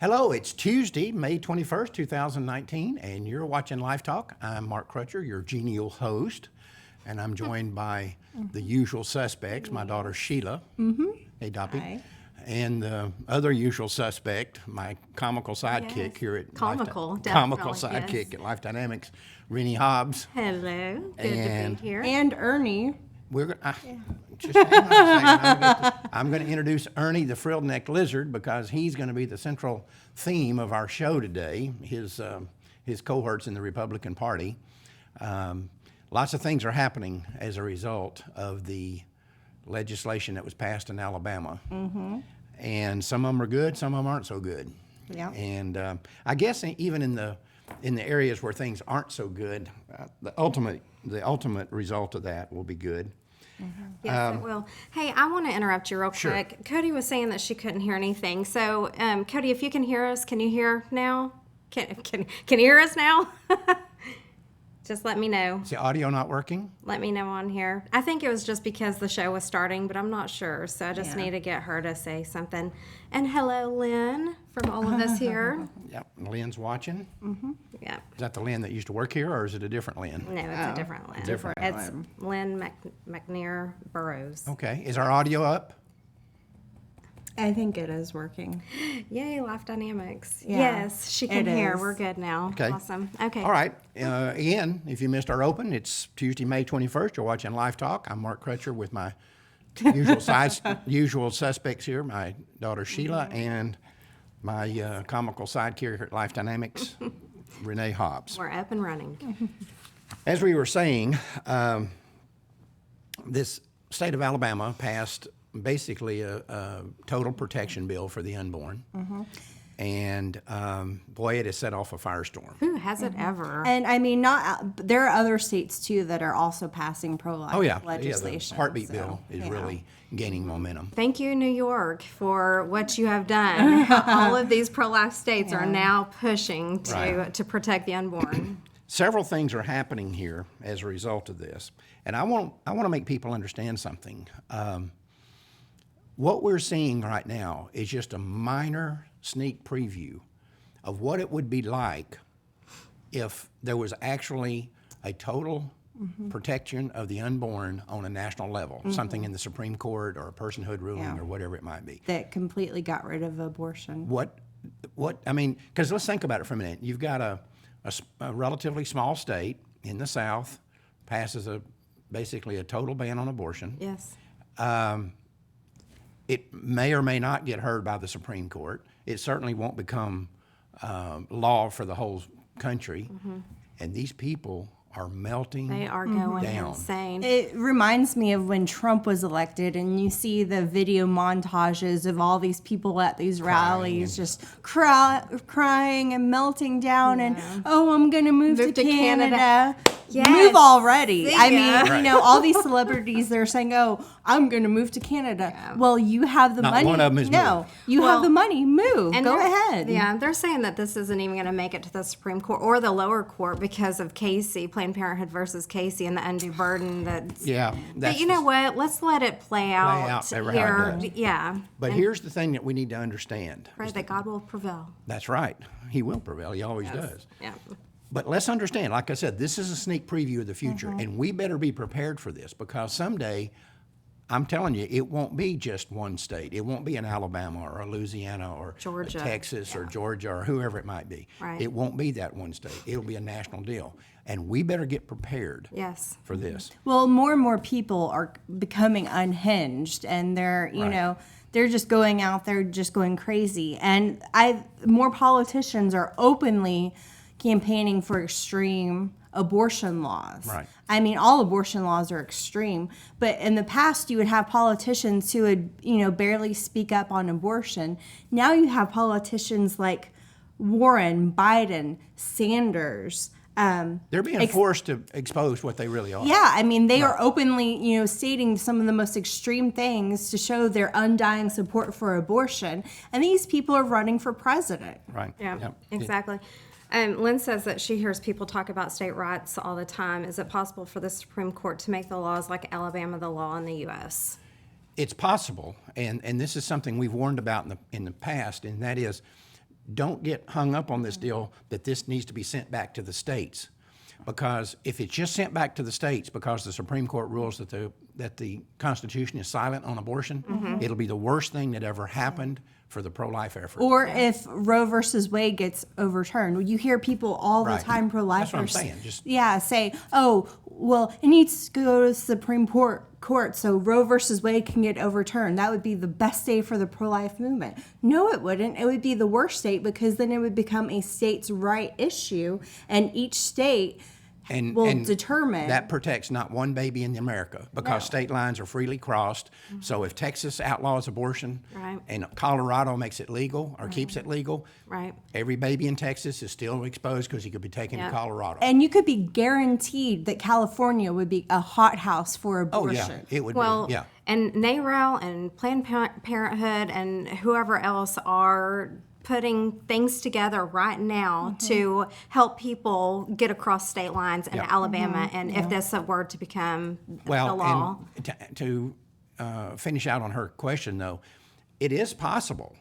Hello, it's Tuesday, May 21st, 2019, and you're watching Life Talk. I'm Mark Crutcher, your genial host, and I'm joined by the usual suspects, my daughter Sheila. Hey, Doppy. Hi. And the other usual suspect, my comical sidekick here at Comical sidekick yes. at Life Dynamics, Rennie Hobbs. Hello, good And- to be here. And Ernie. We're gonna, just hang on a second. I'm going to introduce Ernie the frillnecked lizard because he's going to be the central theme of our show today. His cohorts in the Republican Party. Lots of things are happening as a result of the legislation that was passed in Alabama, and some of them are good, some of them aren't so good. Yeah. And I guess even in the areas where things aren't so good, the ultimate result of that will be good. Yes, it will. Hey, I want to interrupt you real Sure. quick. Cody was saying that she couldn't hear anything. So, Cody, if you can hear us, can you hear now? Can you hear us now? Just let me know. Is the audio not working? Let me know on here. I think it was just because the show was starting, but I'm not sure. So I just need to get her to say something. And hello, Lynn, from all of us here. Yep. Lynn's watching. Yeah. Is that the Lynn that used to work here, or is it a different Lynn? No, it's a different Lynn. Different It's Lynn McNair Burrows. Okay. Is our audio up? I think it is working. Yay, Life Dynamics. Yeah, Yes, she can it hear. is. We're good now. Okay. Awesome. Okay. All right. Again, if you missed our open, it's Tuesday, May 21st. You're watching Live Talk. I'm Mark Crutcher with my usual suspects here, my daughter Sheila and my comical sidekick here at Life Dynamics, Renee Hobbs. We're up and running. As we were saying, this state of Alabama passed basically a total protection bill for the unborn. And boy, it has set off a firestorm. Who has it ever? And I mean, there are other states too that are also passing pro-life Oh yeah, legislation. the heartbeat so, bill is yeah. really gaining momentum. Thank you, New York, for what you have done. All of these pro-life states are now pushing Right. to protect the unborn. Several things are happening here as a result of this, and I want to make people understand something. What we're seeing right now is just a minor sneak preview of what it would be like if there was actually a total protection of the unborn on a national level, something in the Supreme Court or a personhood ruling or whatever it might be. That completely got rid of abortion. What I mean, because let's think about it for a minute. You've got a relatively small state in the South passes basically a total ban on abortion. Yes. It may or may not get heard by the Supreme Court. It certainly won't become law for the whole country. And these people are melting They are going down. insane. It reminds me of when Trump was elected, and you see the video montages of all these people at these rallies just crying and melting down, and I'm going to move to Canada. Yes. Move already. See I ya. mean, all these celebrities, they're saying, I'm going to move to Canada. Well, you have the Not money. one of 'em is moved. You have the money. Move. Go they're- ahead. Yeah, they're saying that this isn't even going to make it to the Supreme Court or the lower court because of Casey, Planned Parenthood versus Casey, and the undue burden that's. Yeah. But you know what? Let's let it play out out how it here. does. Yeah. But here's the thing that we need to understand. Pray that God will prevail. That's right. He will prevail. He always does. Yeah. But let's understand, like I said, this is a sneak preview of the future, and we better be prepared for this because someday, I'm telling you, it won't be just one state. It won't be an Alabama or a Louisiana or Georgia. a Texas or Georgia or whoever it might be. Right. It won't be that one state. It'll be a national deal. And we better get prepared Yes. for this. Well, more and more people are becoming unhinged, and they're, they're just going out there, just going crazy. And more politicians are openly campaigning for extreme abortion laws. Right. I mean, all abortion laws are extreme, but in the past you would have politicians who would, barely speak up on abortion. Now you have politicians like Warren, Biden, Sanders. They're being forced to expose what they really are. Yeah, I mean, they are openly, stating some of the most extreme things to show their undying support for abortion, and these people are running for president. Right. Yeah, Yep. exactly. Lynn says that she hears people talk about state rights all the time. Is it possible for the Supreme Court to make the laws like Alabama the law in the U.S.? It's possible, and this is something we've warned about in the past, and that is don't get hung up on this deal that this needs to be sent back to the states. Because if it's just sent back to the states because the Supreme Court rules that the Constitution is silent on abortion, it'll be the worst thing that ever happened for the pro-life effort. Or if Roe versus Wade gets overturned, you hear people all the Right. time, pro-lifers, That's what I'm saying, just- say, "Oh, well, it needs to go to the Supreme Court so Roe versus Wade can get overturned. That would be the best day for the pro-life movement." No, it wouldn't. It would be the worst state, because then it would become a states' right issue, and each state will determine. That protects not one baby in America, because state lines are freely crossed. So if Texas outlaws abortion Right. and Colorado makes it legal or keeps it legal, Right. every baby in Texas is still exposed because he could be taken to Colorado. And you could be guaranteed that California would be a hothouse for abortion. It would Well, be, yeah. and NARAL and Planned Parenthood and whoever else are putting things together right now to help people get across state lines in Alabama, and if this were to become the law. And to finish out on her question, though, it is possible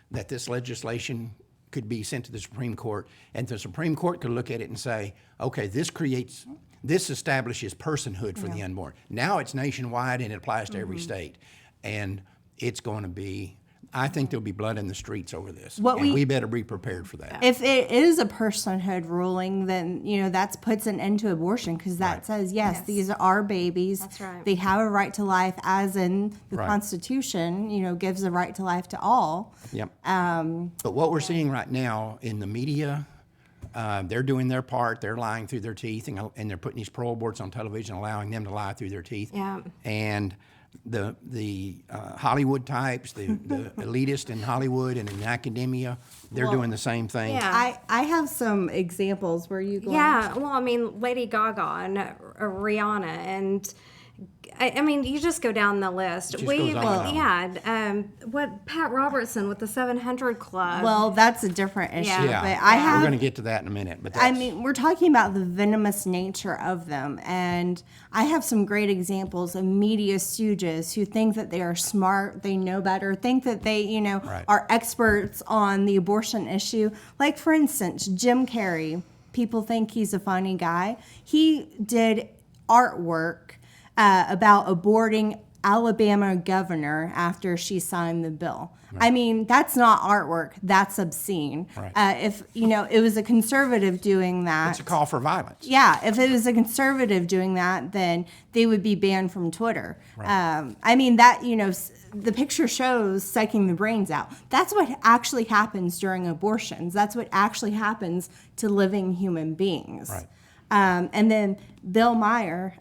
that this legislation could be sent to the Supreme Court, and the Supreme Court could look at it and say, okay, this establishes personhood for the unborn. Now it's nationwide and it applies to every state. And it's going to be, I think there'll be blood in the streets over this. And we better be prepared for that. If it is a personhood ruling, then that puts an end to abortion, because that says yes, these are babies. That's right. They have a right to life, as in the Constitution. Gives the right to life to all. Yep. But what we're seeing right now in the media, they're doing their part. They're lying through their teeth, and they're putting these pro-aborts on television, allowing them to lie through their teeth. Yeah. And the Hollywood types, the elitist in Hollywood and in academia, they're doing the same thing. Yeah. I have some examples where you go. Yeah, well, I mean, Lady Gaga and Rihanna, and I mean, you just go down the list. Just goes on and on. What Pat Robertson with the 700 Club. Well, that's a different issue. Yeah. But We're going to get to that in a minute. But I mean, we're talking about the venomous nature of them. And I have some great examples of media stooges who think that they are smart, they know better, think that they, are experts on the abortion issue. Like, for instance, Jim Carrey. People think he's a funny guy. He did artwork about aborting Alabama governor after she signed the bill. Right. I mean, that's not artwork. That's obscene. Right. If it was a conservative doing that, it's a call for violence. Yeah, if it was a conservative doing that, then they would be banned from Twitter. Right. I mean, that the picture shows sucking the brains out. That's what actually happens during abortions. That's what actually happens to living human beings. Right. And then Bill Maher,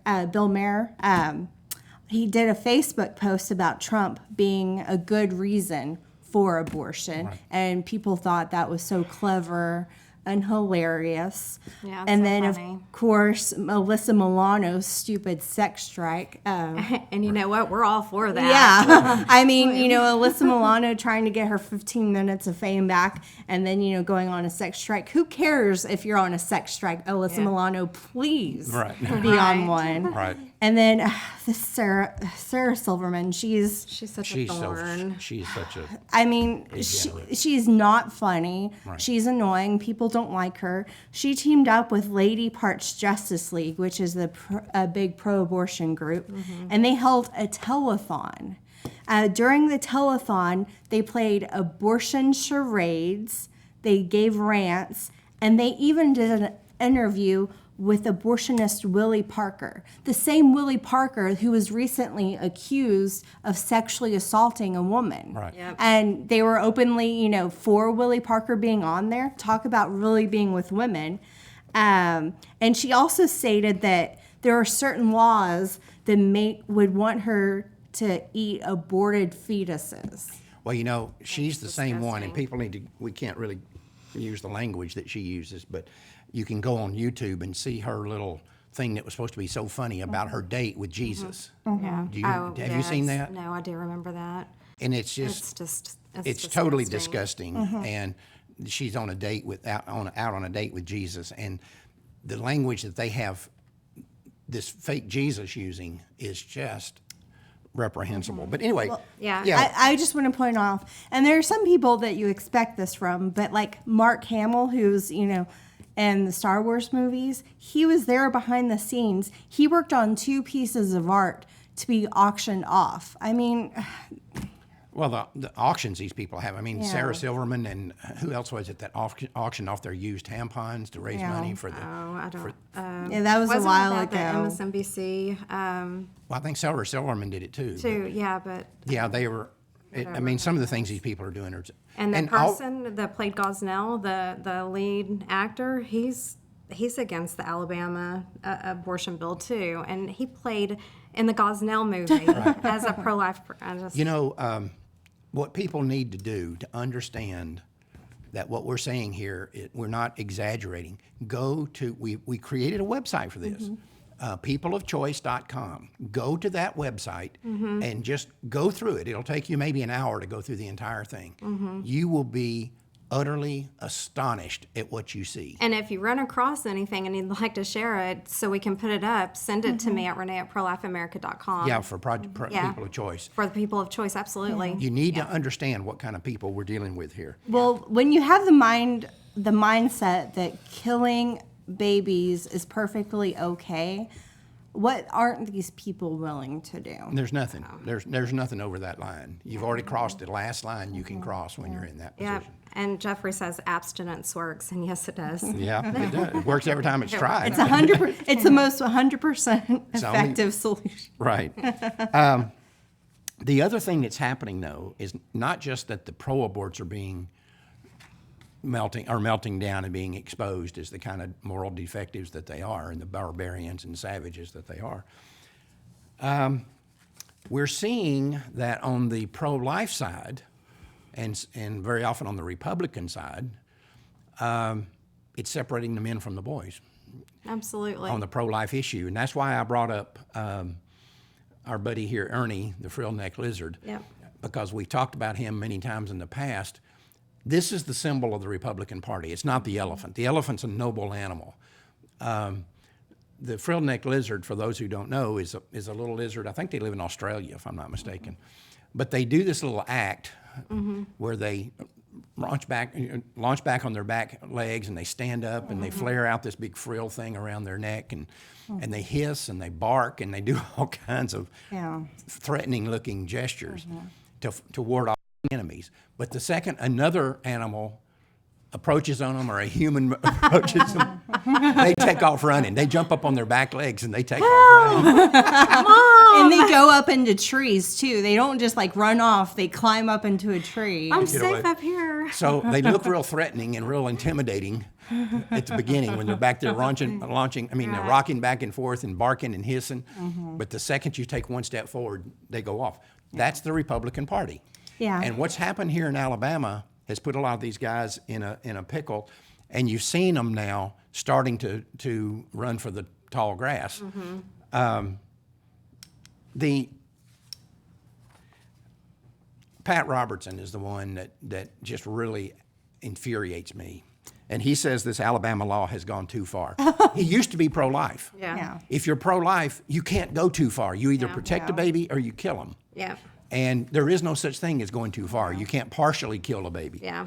he did a Facebook post about Trump being a good reason for abortion, and people thought that was so clever and hilarious. Yeah, and so then funny. Of course, Alyssa Milano's stupid sex strike. And you know what? We're all for that. Yeah. I mean, Alyssa Milano trying to get her 15 minutes of fame back, and then, going on a sex strike. Who cares if you're on a sex strike? Alyssa Milano, please be on one. Right. And then this Sarah Silverman, she's such a thorn. She's such a. I mean, she's not funny. Right. She's annoying. People don't like her. She teamed up with Lady Parts Justice League, which is a big pro-abortion group, and they held a telethon. During the telethon, they played abortion charades, they gave rants, and they even did an interview with abortionist Willie Parker, the same Willie Parker who was recently accused of sexually assaulting a woman. Right. Yep. And they were openly, for Willie Parker being on there. Talk about really being with women. And she also stated that there are certain laws that would want her to eat aborted fetuses. Well, she's the same one, and people we can't really use the language that she uses, but you can go on YouTube and see her little thing that was supposed to be so funny about her date with Jesus. Yeah. Have you seen that? No, I do remember that. And it's totally disgusting. And she's on a date out on a date with Jesus, and the language that they have this fake Jesus using is just reprehensible. But anyway, yeah. I just want to point off, and there are some people that you expect this from, but like Mark Hamill, who's, in the Star Wars movies, he was there behind the scenes. He worked on 2 pieces of art to be auctioned off. I mean, well, the auctions these people have. I mean, Yeah. Sarah Silverman and who else was it that auctioned off their used tampons to raise Yeah. money for the. I don't. yeah, that was a Wasn't while that ago. the MSNBC Well, I think Sarah Silverman did it too. too? Yeah, but Yeah, they were. I mean, some of the things these people are doing are. and the all- person that played Gosnell, the lead actor, he's against the Alabama abortion bill too, and he played in the Gosnell movie as a pro-life. What people need to do to understand that what we're saying here, we're not exaggerating. We created a website for this, peopleofchoice.com. Go to that website and just go through it. It'll take you maybe an hour to go through the entire thing. You will be utterly astonished at what you see. And if you run across anything and you'd like to share it so we can put it up, send it to me at Renee@ProLifeAmerica.com. Yeah, for people of choice. For the people of choice, absolutely. You need to understand what kind of people we're dealing with here. Well, when you have the mindset that killing babies is perfectly okay, what aren't these people willing to do? There's nothing. There's nothing over that line. You've already crossed the last line you can cross when you're in that Yeah. position. And Jeffrey says abstinence works, and yes, it does. Yeah, it does. It works every time it's tried. It's 100. It's the most 100% It's only- effective solution. Right. The other thing that's happening, though, is not just that the pro-aborts are melting down and being exposed as the kind of moral defectives that they are and the barbarians and savages that they are. We're seeing that on the pro-life side and very often on the Republican side, it's separating the men from the boys Absolutely. on the pro-life issue. And that's why I brought up our buddy here, Ernie, the frillnecked lizard, Yep. because we've talked about him many times in the past. This is the symbol of the Republican Party. It's not the elephant. The elephant's a noble animal. The frillnecked lizard, for those who don't know, is a little lizard. I think they live in Australia, if I'm not mistaken. But they do this little act where they launch back on their back legs and they stand up and they flare out this big frill thing around their neck and they hiss and they bark and they do all kinds of threatening-looking gestures to ward off enemies. But the second another animal approaches on them or a human approaches them, they take off running. They jump up on their back legs and they take off running. And they go up into trees too. They don't just like run off. They climb up into a tree. I'm away. safe up here. So they look real threatening and real intimidating at the beginning when they're back there rocking back and forth and barking and hissing. But the second you take one step forward, they go off. That's the Republican Party. Yeah. And what's happened here in Alabama has put a lot of these guys in a pickle, and you've seen them now starting to run for the tall grass. The Pat Robertson is the one that just really infuriates me. And he says this Alabama law has gone too far. He used to be pro-life. Yeah. If you're pro-life, you can't go too far. You either protect a baby or you kill them. Yeah. And there is no such thing as going too far. You can't partially kill a baby. Yeah.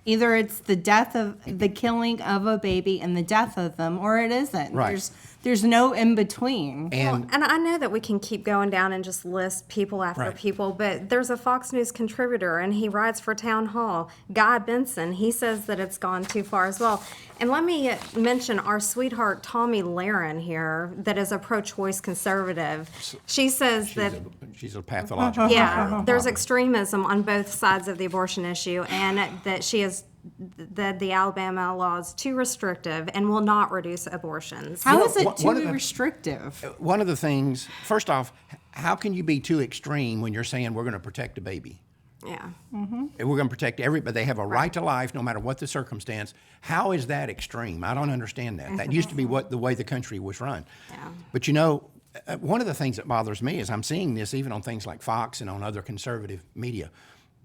Either it's the death of the killing of a baby and the death of them, or it isn't. Right. There's no in between. And And I know that we can keep going down and just list people after Right. people, but there's a Fox News contributor and he writes for Town Hall, Guy Benson. He says that it's gone too far as well. And let me mention our sweetheart Tommy Lahren here, that is a pro-choice conservative. She says that she's a pathological. yeah, there's extremism on both sides of the abortion issue, and that she is that the Alabama law is too restrictive and will not reduce abortions. How is it one too of the- restrictive? One of the things, first off, how can you be too extreme when you're saying we're going to protect a baby? Yeah. And we're going to protect everybody. They have a right to life no matter what the circumstance. How is that extreme? I don't understand that. That used to be the way the country was run. Yeah. But one of the things that bothers me is I'm seeing this even on things like Fox and on other conservative media.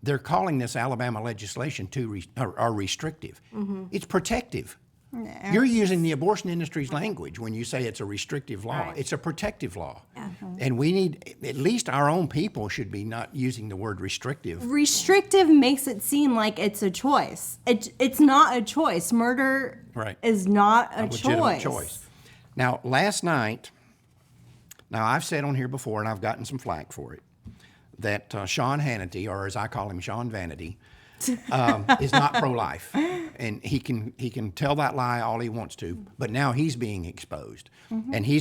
They're calling this Alabama legislation restrictive. It's protective. You're using the abortion industry's language when you say it's a restrictive law. Right. It's a protective law. And we need, at least our own people should be not using the word restrictive. Restrictive makes it seem like it's a choice. It's not a choice. Murder Right. is not a Legitimate choice. choice. Now, last night, now I've said on here before, and I've gotten some flack for it, that Sean Hannity, or as I call him, Sean Vanity, is not pro-life, and he can tell that lie all he wants to. But now he's being exposed, and he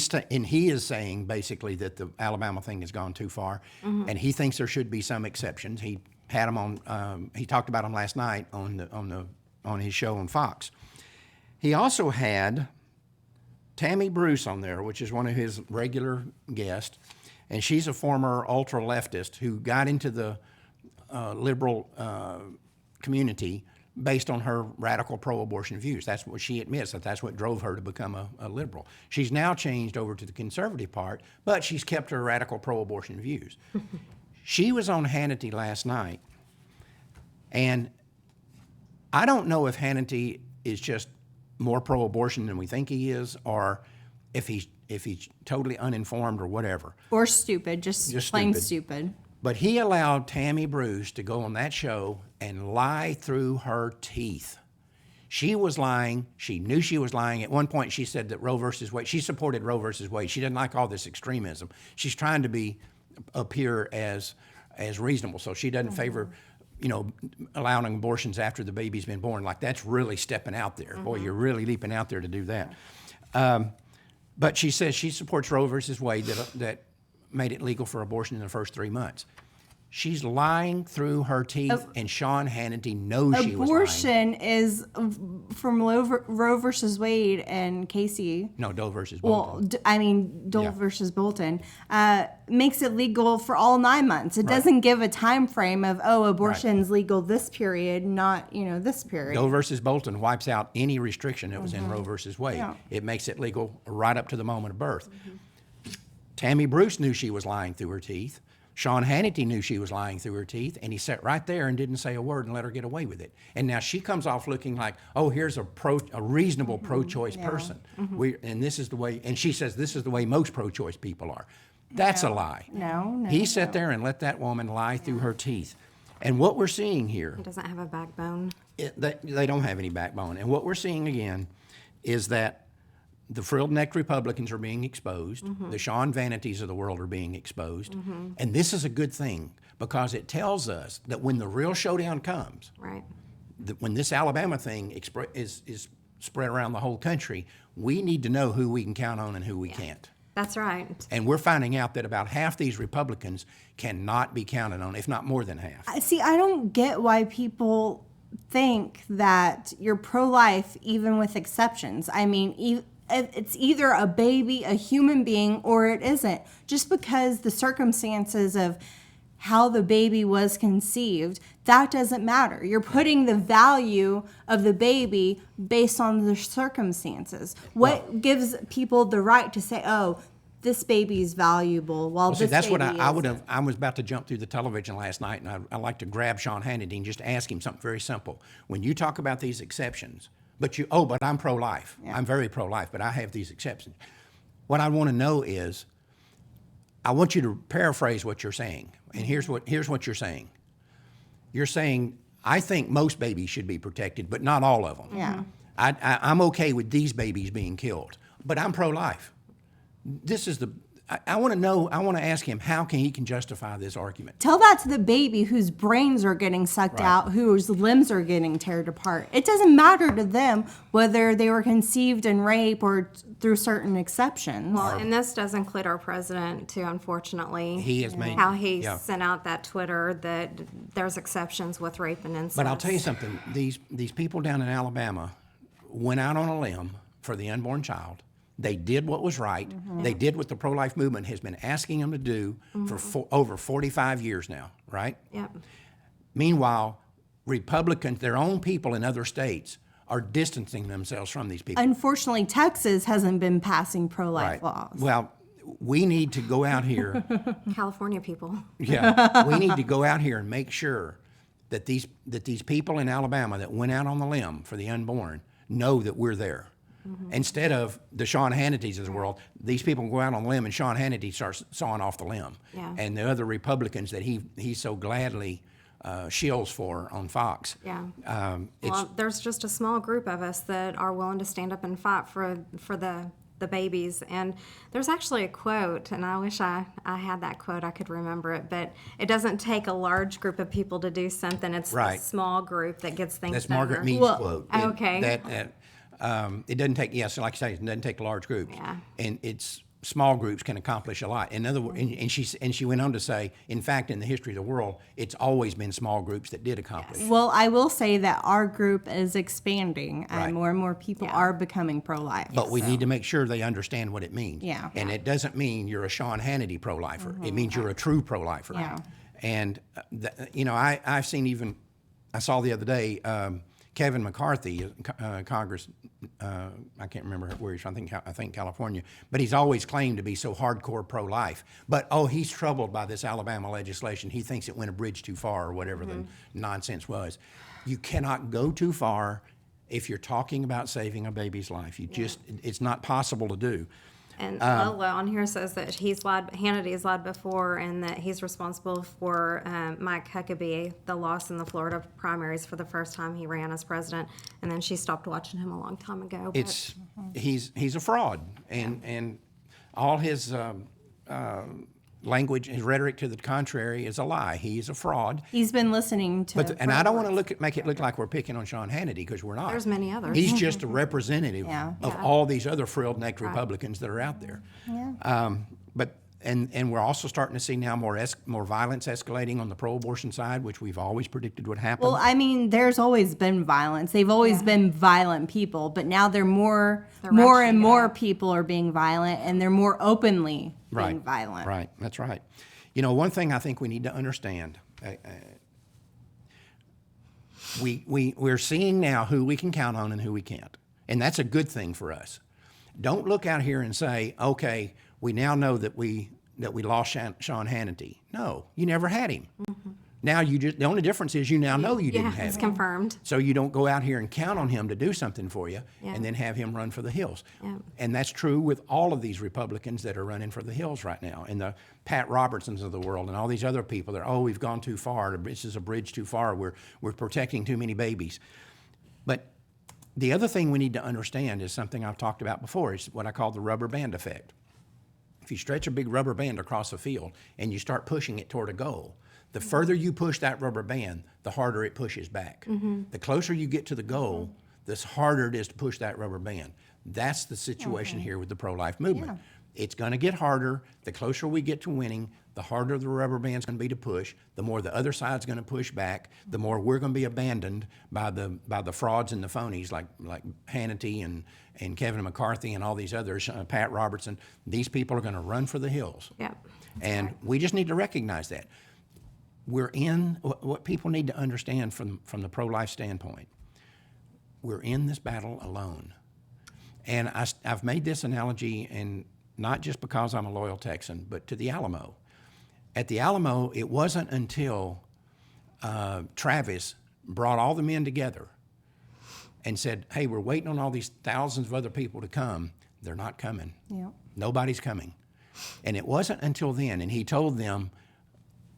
is saying basically that the Alabama thing has gone too far, and he thinks there should be some exceptions. He had them on. He talked about them last night on his show on Fox. He also had Tammy Bruce on there, which is one of his regular guests, and she's a former ultra-leftist who got into the liberal community based on her radical pro-abortion views. That's what she admits, that's what drove her to become a liberal. She's now changed over to the conservative part, but she's kept her radical pro-abortion views. She was on Hannity last night, and I don't know if Hannity is just more pro-abortion than we think he is, or if he's totally uninformed or whatever. Or stupid, just plain stupid. But he allowed Tammy Bruce to go on that show and lie through her teeth. She was lying. She knew she was lying. At one point, she said that Roe versus Wade, she supported Roe versus Wade. She didn't like all this extremism. She's trying to appear as reasonable. So she doesn't favor, allowing abortions after the baby's been born. Like, that's really stepping out there. Boy, you're really leaping out there to do that. But she says she supports Roe versus Wade that made it legal for abortion in the first 3 months. She's lying through her teeth, and Sean Hannity knows she was lying. Abortion is from Roe versus Wade and Casey. No, Doe versus Bolton. Well, Doe versus Bolton makes it legal for all 9 months. It doesn't give a time frame of, abortion's legal this period, not, this period. Doe versus Bolton wipes out any restriction that was in Roe versus Wade. Yeah. It makes it legal right up to the moment of birth. Tammy Bruce knew she was lying through her teeth. Sean Hannity knew she was lying through her teeth, and he sat right there and didn't say a word and let her get away with it. And now she comes off looking like, here's a reasonable pro-choice person. And this is the way, and she says this is the way most pro-choice people are. That's a lie. No. He sat there and let that woman lie through her teeth. And what we're seeing here, He doesn't have a backbone. they don't have any backbone. And what we're seeing again is that the frillnecked Republicans are being exposed. The Sean Vanities of the world are being exposed. And this is a good thing because it tells us that when the real showdown comes, Right. that when this Alabama thing is spread around the whole country, we need to know who we can count on and who we can't. That's right. And we're finding out that about half these Republicans cannot be counted on, if not more than half. See, I don't get why people think that you're pro-life even with exceptions. I mean, it's either a baby, a human being, or it isn't. Just because the circumstances of how the baby was conceived, that doesn't matter. You're putting the value of the baby based on the circumstances. What gives people the right to say, this baby's valuable, while this That's what baby I isn't? I was about to jump through the television last night, and I like to grab Sean Hannity and just ask him something very simple. When you talk about these exceptions, but I'm pro-life. I'm very pro-life, but I have these exceptions. What I want to know is, I want you to paraphrase what you're saying. And here's what you're saying. You're saying, I think most babies should be protected, but not all of them. Yeah. I'm okay with these babies being killed, but I'm pro-life. I want to know, I want to ask him, how he can justify this argument? Tell that to the baby whose brains are getting sucked out, whose limbs are getting torn apart. It doesn't matter to them whether they were conceived in rape or through certain exceptions. Well, and this does include our president too, unfortunately. He has made how he sent out that Twitter that there's exceptions with rape and incest. But I'll tell you something, these people down in Alabama went out on a limb for the unborn child. They did what was right. They did what the pro-life movement has been asking them to do for over 45 years now, right? Yep. Meanwhile, Republicans, their own people in other states, are distancing themselves from these people. Unfortunately, Texas hasn't been passing pro-life laws. Well, we need to go out here. California people. We need to go out here and make sure that these people in Alabama that went out on the limb for the unborn know that we're there. Instead of the Sean Hannitys of the world, these people go out on a limb and Sean Hannity starts sawing off the limb. Yeah. And the other Republicans that he so gladly shills for on Fox. Yeah. It's, Well, there's just a small group of us that are willing to stand up and fight for the babies. And there's actually a quote, and I wish I had that quote, I could remember it, but it doesn't take a large group of people to do something. It's Right. the small group that gets things that's done. Margaret Mead's Well, quote. okay. It doesn't take, yes, like I say, it doesn't take large groups. Yeah. And it's small groups can accomplish a lot. In other words, and she went on to say, in fact, in the history of the world, it's always been small groups that did accomplish. Well, I will say that our group is expanding, Right. and more and more people are becoming pro-life. But we need to make sure they understand what it means. Yeah. And it doesn't mean you're a Sean Hannity pro-lifer. It means you're a true pro-lifer. Yeah. And, I've seen even, I saw the other day, Kevin McCarthy, Congress, I can't remember where he's from, I think California, but he's always claimed to be so hardcore pro-life. But, he's troubled by this Alabama legislation. He thinks it went a bridge too far or whatever the nonsense was. You cannot go too far if you're talking about saving a baby's life. It's not possible to do. And Lola on here says that Hannity has lied before, and that he's responsible for Mike Huckabee, the loss in the Florida primaries for the first time he ran as president, and then she stopped watching him a long time ago. But He's a fraud, and all his language, his rhetoric to the contrary is a lie. He's a fraud. He's been listening to. And I don't want to make it look like we're picking on Sean Hannity, because we're not. There's many others. He's just a representative Yeah. of all these other frilled-necked Republicans that are out there. Yeah. And we're also starting to see now more violence escalating on the pro-abortion side, which we've always predicted would happen. Well, I mean, there's always been violence. They've always been violent people, but now more and ratcheting it more up. people are being violent, and they're more openly being violent. Right, that's right. One thing I think we need to understand, we're seeing now who we can count on and who we can't. And that's a good thing for us. Don't look out here and say, okay, we now know that we lost Sean Hannity. No, you never had him. Now the only difference is you now know you didn't have it's him. confirmed. So you don't go out here and count on him to do something for you and then have him run for the hills. Yeah. And that's true with all of these Republicans that are running for the hills right now, and the Pat Robertsons of the world and all these other people that, we've gone too far. This is a bridge too far. We're protecting too many babies. But the other thing we need to understand is something I've talked about before, is what I call the rubber band effect. If you stretch a big rubber band across a field and you start pushing it toward a goal, the further you push that rubber band, the harder it pushes back. The closer you get to the goal, the harder it is to push that rubber band. That's the situation here with the pro-life movement. Yeah. It's going to get harder. The closer we get to winning, the harder the rubber band's going to be to push, the more the other side's going to push back, the more we're going to be abandoned by the frauds and the phonies like Hannity and Kevin McCarthy and all these others, Pat Robertson. These people are going to run for the hills. Yeah. And we just need to recognize that. We're in, what people need to understand from the pro-life standpoint, we're in this battle alone. And I've made this analogy, and not just because I'm a loyal Texan, but to the Alamo. At the Alamo, it wasn't until Travis brought all the men together and said, hey, we're waiting on all these thousands of other people to come. They're not coming. Yeah. Nobody's coming. And it wasn't until then, and he told them,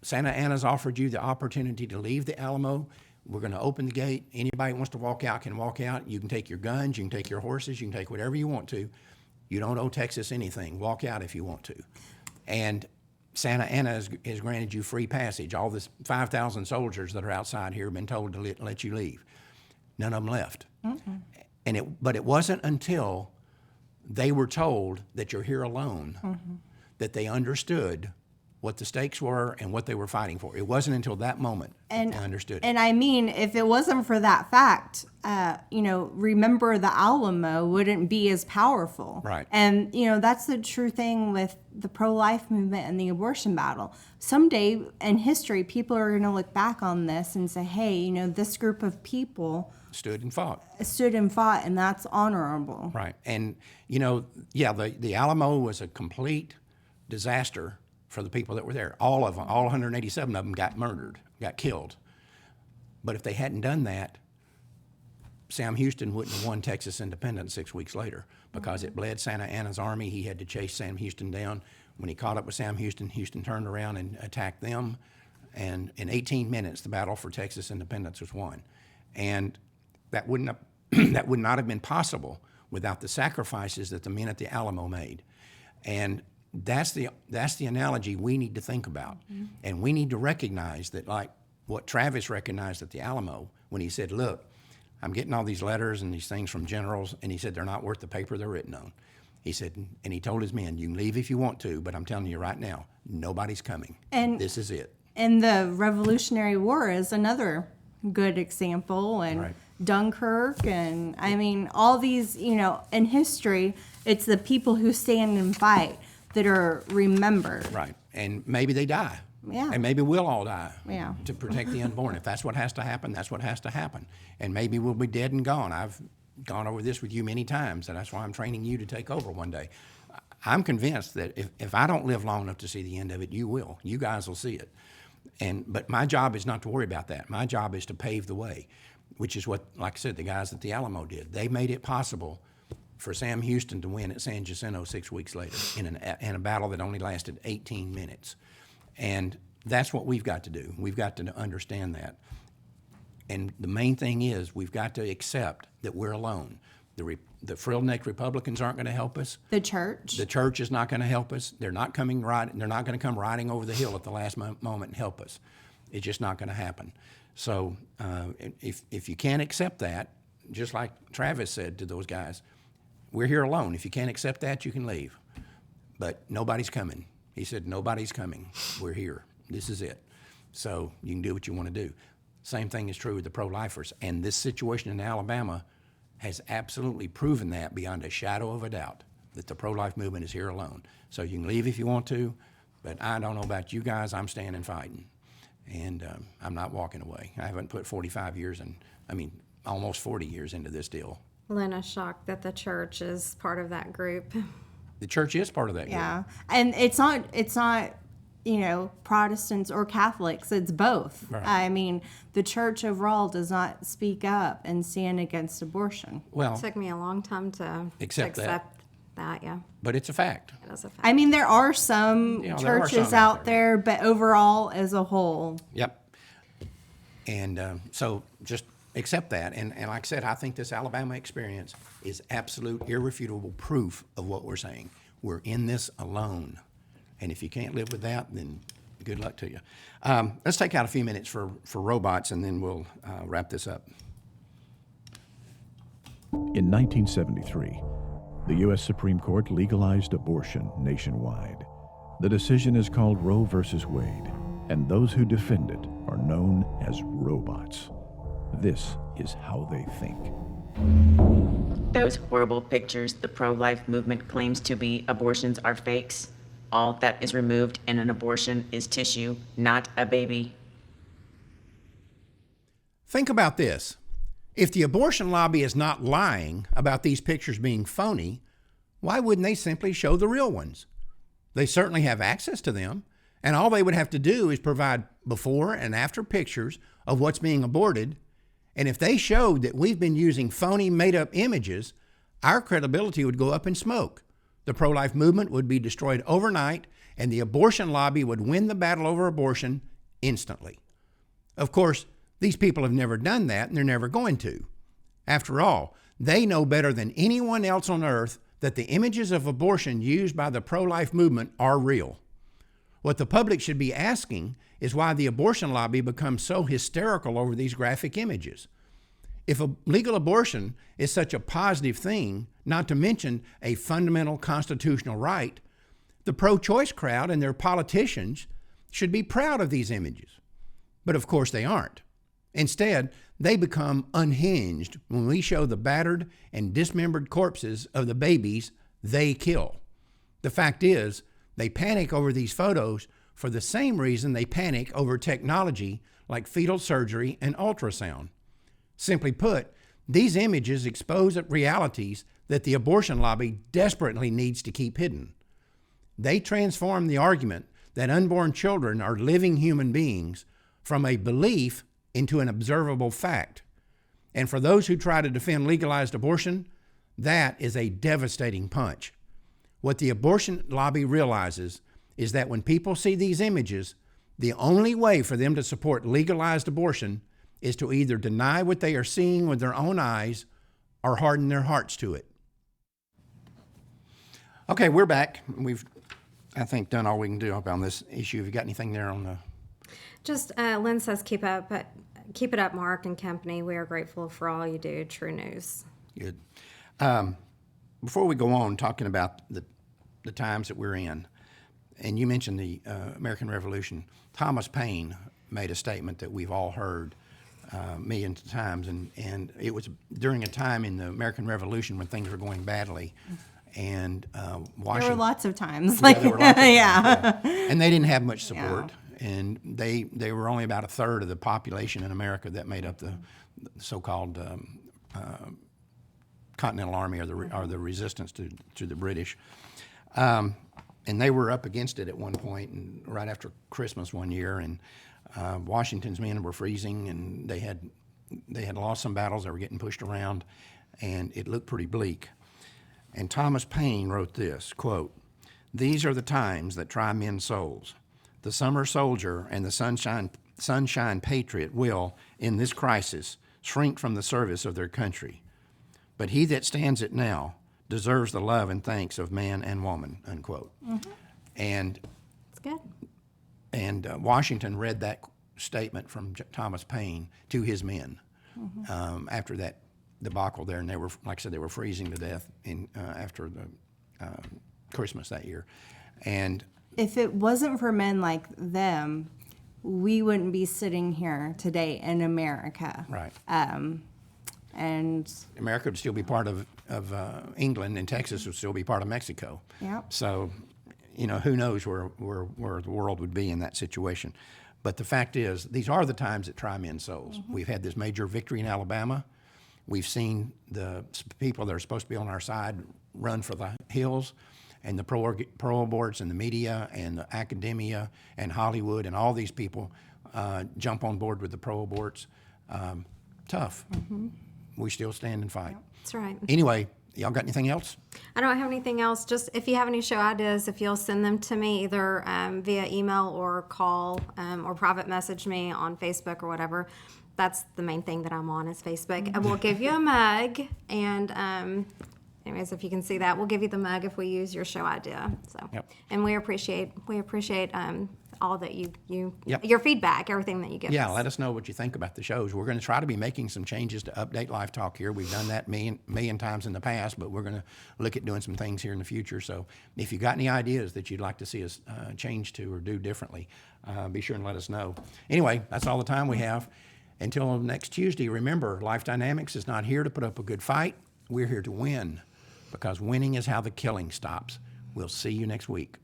Santa Ana's offered you the opportunity to leave the Alamo. We're going to open the gate. Anybody who wants to walk out can walk out. You can take your guns, you can take your horses, you can take whatever you want to. You don't owe Texas anything. Walk out if you want to. And Santa Ana has granted you free passage. All this 5,000 soldiers that are outside here have been told to let you leave. None of them left. But it wasn't until they were told that you're here alone that they understood what the stakes were and what they were fighting for. It wasn't until that moment that they understood it. And I mean, if it wasn't for that fact, remember the Alamo wouldn't be as powerful. Right. And, that's the true thing with the pro-life movement and the abortion battle. Someday in history, people are going to look back on this and say, hey, this group of people Stood and fought. and that's honorable. Right. And, the Alamo was a complete disaster for the people that were there. All of them, all 187 of them got murdered, got killed. But if they hadn't done that, Sam Houston wouldn't have won Texas independence 6 weeks later because it bled Santa Anna's army. He had to chase Sam Houston down. When he caught up with Sam Houston, Houston turned around and attacked them. And in 18 minutes, the battle for Texas independence was won. And that would not have been possible without the sacrifices that the men at the Alamo made. And that's the analogy we need to think about. And we need to recognize that, like what Travis recognized at the Alamo when he said, look, I'm getting all these letters and these things from generals, and he said they're not worth the paper they're written on. He said, and he told his men, you can leave if you want to, but I'm telling you right now, nobody's coming. And this is it. And the Revolutionary War is another good example, and Right. Dunkirk, and I mean, all these, in history, it's the people who stand and fight that are remembered. Right. And maybe they die. Yeah. And maybe we'll all die Yeah. to protect the unborn. If that's what has to happen, that's what has to happen. And maybe we'll be dead and gone. I've gone over this with you many times, and that's why I'm training you to take over one day. I'm convinced that if I don't live long enough to see the end of it, you will. You guys will see it. But my job is not to worry about that. My job is to pave the way, which is what, like I said, the guys at the Alamo did. They made it possible for Sam Houston to win at San Jacinto 6 weeks later in a battle that only lasted 18 minutes. And that's what we've got to do. We've got to understand that. And the main thing is we've got to accept that we're alone. The frill-necked Republicans aren't going to help us. The church. The church is not going to help us. They're not coming They're not going to come riding over the hill at the last moment and help us. It's just not going to happen. So if you can't accept that, just like Travis said to those guys, we're here alone. If you can't accept that, you can leave. But nobody's coming. He said, nobody's coming. We're here. This is it. So you can do what you want to do. Same thing is true with the pro-lifers. And this situation in Alabama has absolutely proven that beyond a shadow of a doubt, that the pro-life movement is here alone. So you can leave if you want to, but I don't know about you guys, I'm staying and fighting. And I'm not walking away. I haven't put almost 40 years into this deal. Lena's shocked that the church is part of that group. The church is part of that group. Yeah, and it's not Protestants or Catholics. It's both. Right. I mean, the church overall does not speak up and stand against abortion. Well, It took me a long time to Accept that. accept that. Yeah, but it's a fact. it is a fact. I mean, there are some Yeah, there are churches some out out there, but overall, as a whole, Yep. And so just accept that. And like I said, I think this Alabama experience is absolute, irrefutable proof of what we're saying. We're in this alone. And if you can't live with that, then good luck to you. Let's take out a few minutes for robots, and then we'll wrap this up. In 1973, the U.S. Supreme Court legalized abortion nationwide. The decision is called Roe versus Wade, and those who defend it are known as robots. This is how they think. Those horrible pictures the pro-life movement claims to be abortions are fakes. All that is removed in an abortion is tissue, not a baby. Think about this. If the abortion lobby is not lying about these pictures being phony, why wouldn't they simply show the real ones? They certainly have access to them, and all they would have to do is provide before and after pictures of what's being aborted. And if they showed that we've been using phony, made-up images, our credibility would go up in smoke. The pro-life movement would be destroyed overnight, and the abortion lobby would win the battle over abortion instantly. Of course, these people have never done that, and they're never going to. After all, they know better than anyone else on earth that the images of abortion used by the pro-life movement are real. What the public should be asking is why the abortion lobby becomes so hysterical over these graphic images. If a legal abortion is such a positive thing, not to mention a fundamental constitutional right, the pro-choice crowd and their politicians should be proud of these images. But of course they aren't. Instead, they become unhinged when we show the battered and dismembered corpses of the babies they kill. The fact is, they panic over these photos for the same reason they panic over technology like fetal surgery and ultrasound. Simply put, these images expose realities that the abortion lobby desperately needs to keep hidden. They transform the argument that unborn children are living human beings from a belief into an observable fact. And for those who try to defend legalized abortion, that is a devastating punch. What the abortion lobby realizes is that when people see these images, the only way for them to support legalized abortion is to either deny what they are seeing with their own eyes or harden their hearts to it. Okay, we're back. We've, I think, done all we can do on this issue. Have you got anything there on the... Just Lynn says, keep it up, Mark and company. We are grateful for all you do. True news. Good. Before we go on talking about the times that we're in, and you mentioned the American Revolution, Thomas Paine made a statement that we've all heard millions of times, and it was during a time in the American Revolution when things were going badly, and Washington... There were lots of times. Yeah, there were lots of times, yeah. And they didn't have much support, and they were only about a third of the population in America that made up the so-called Continental Army or the resistance to the British. And they were up against it at one point, and right after Christmas one year, and Washington's men were freezing, and they had lost some battles. They were getting pushed around, and it looked pretty bleak. And Thomas Paine wrote this, quote, "These are the times that try men's souls. The summer soldier and the sunshine patriot will, in this crisis, shrink from the service of their country. But he that stands it now deserves the love and thanks of man and woman," unquote. Mm-hmm. And It's good. And Washington read that statement from Thomas Paine to his men after that debacle there, and they were, like I said, they were freezing to death after the Christmas that year. And If it wasn't for men like them, we wouldn't be sitting here today in America. right, And America would still be part of England, and Texas would still be part of Mexico. Yep. So, who knows where the world would be in that situation. But the fact is, these are the times that try men's souls. We've had this major victory in Alabama. We've seen the people that are supposed to be on our side run for the hills, and the pro-aborts and the media and the academia and Hollywood and all these people jump on board with the pro-aborts. Tough. We still stand and fight. That's right. Anyway, y'all got anything else? I don't have anything else. Just if you have any show ideas, if you'll send them to me either via email or call or private message me on Facebook or whatever. That's the main thing that I'm on is Facebook. And we'll give you a mug. And anyways, if you can see that, we'll give you the mug if we use your show idea. So, Yep. And we appreciate all that Yep. your feedback, everything that you give Yeah, us. let us know what you think about the shows. We're going to try to be making some changes to update Live Talk here. We've done that million times in the past, but we're going to look at doing some things here in the future. So if you got any ideas that you'd like to see us change to or do differently, be sure and let us know. Anyway, that's all the time we have. Until next Tuesday, remember, Life Dynamics is not here to put up a good fight. We're here to win, because winning is how the killing stops. We'll see you next week.